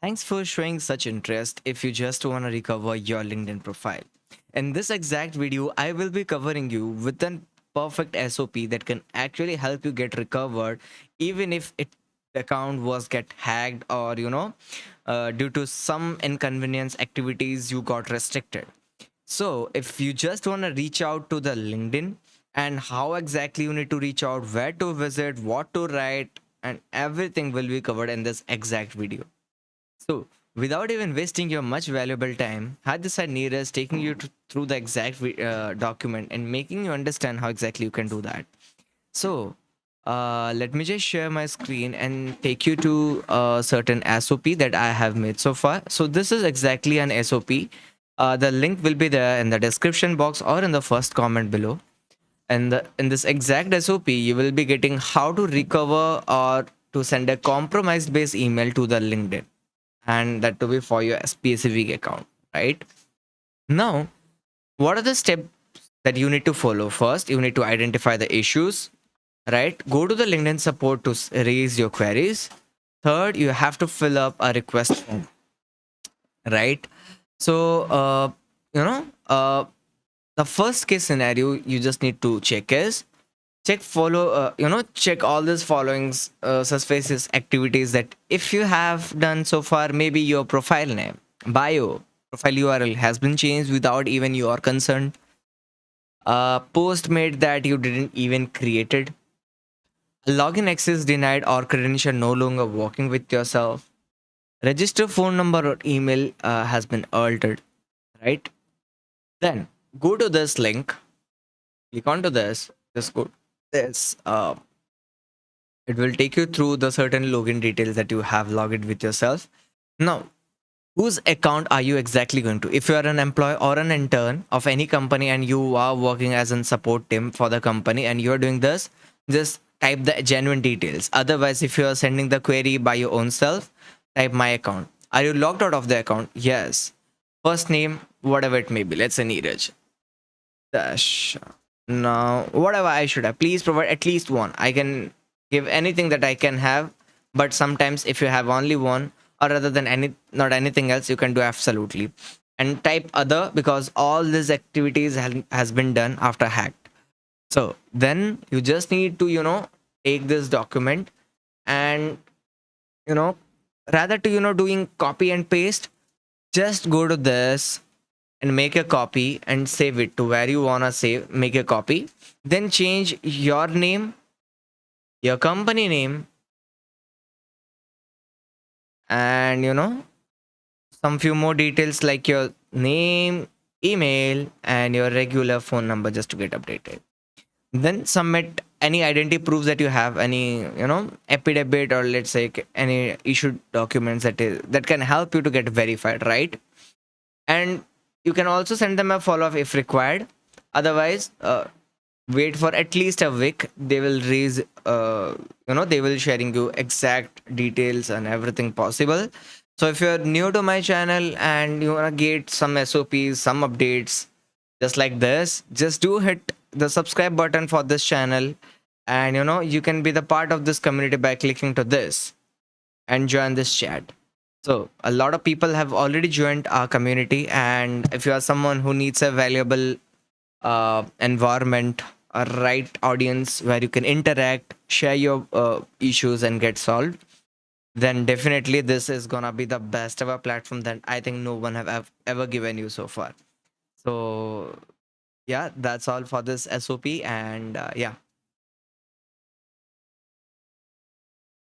Thanks for showing such interest if you just want to recover your LinkedIn profile. In this exact video, I will be covering you with a perfect SOP that can actually help you get recovered even if the account was get hacked or due to some inconvenience activities you got restricted. So if you just want to reach out to the LinkedIn and how exactly you need to reach out, where to visit, what to write, and everything will be covered in this exact video. So, without even wasting your much valuable time, had this Neera is taking you through the exact document and making you understand how exactly you can do that. So, let me just share my screen and take you to a certain SOP that I have made so far. So, this is exactly an SOP. The link will be there in the description box or in the first comment below. And in this exact SOP, you will be getting how to recover or to send a compromised based email to the LinkedIn, and that to be for your specific account, right? Now, what are the steps that you need to follow? First, you need to identify the issues, right? Go to the LinkedIn support to raise your queries. Third, you have to fill up a request form, right? So, you know, the first case scenario you just need to check is check all these followings suspicious activities that if you have done so far. Maybe your profile name, bio, profile URL has been changed without even your consent, post made that you didn't even created, login access denied or credential no longer working with yourself, register phone number or email has been altered, right? Then go to this link, click onto this, just go this it will take you through the certain login details that you have logged with yourself. Now, whose account are you exactly going to? If you are an employee or an intern of any company and you are working as a support team for the company and you're doing this, just type the genuine details. Otherwise, if you are sending the query by your own self, type my account. Are you logged out of the account? Yes. First name, whatever it may be. Let's say Neeraj. Dash. Now, whatever I should have, please provide at least one. I can give anything that I can have, but sometimes if you have only one, or rather than not anything else, you can do absolutely. And type other because all these activities has been done after hacked. So then you just need to take this document and you know rather to doing copy and paste, just go to this and make a copy and save it to where you wanna save, make a copy, then change your name, your company name, and some few more details like your name, email, and your regular phone number just to get updated. Then submit any identity proofs that you have, any affidavit or let's say any issued documents that can help you to get verified, right? And you can also send them a follow up if required. Otherwise, wait for at least a week. They will raise they will sharing you exact details and everything possible. So if you're new to my channel and you want to get some SOPs, some updates just like this, just do hit the subscribe button for this channel, and you can be the part of this community by clicking to this and join this chat. So a lot of people have already joined our community, and if you are someone who needs a valuable environment, a right audience where you can interact, share your issues, and get solved, then definitely this is gonna be the best ever platform that I think no one have ever given you so far. So yeah, that's all for this SOP, and yeah,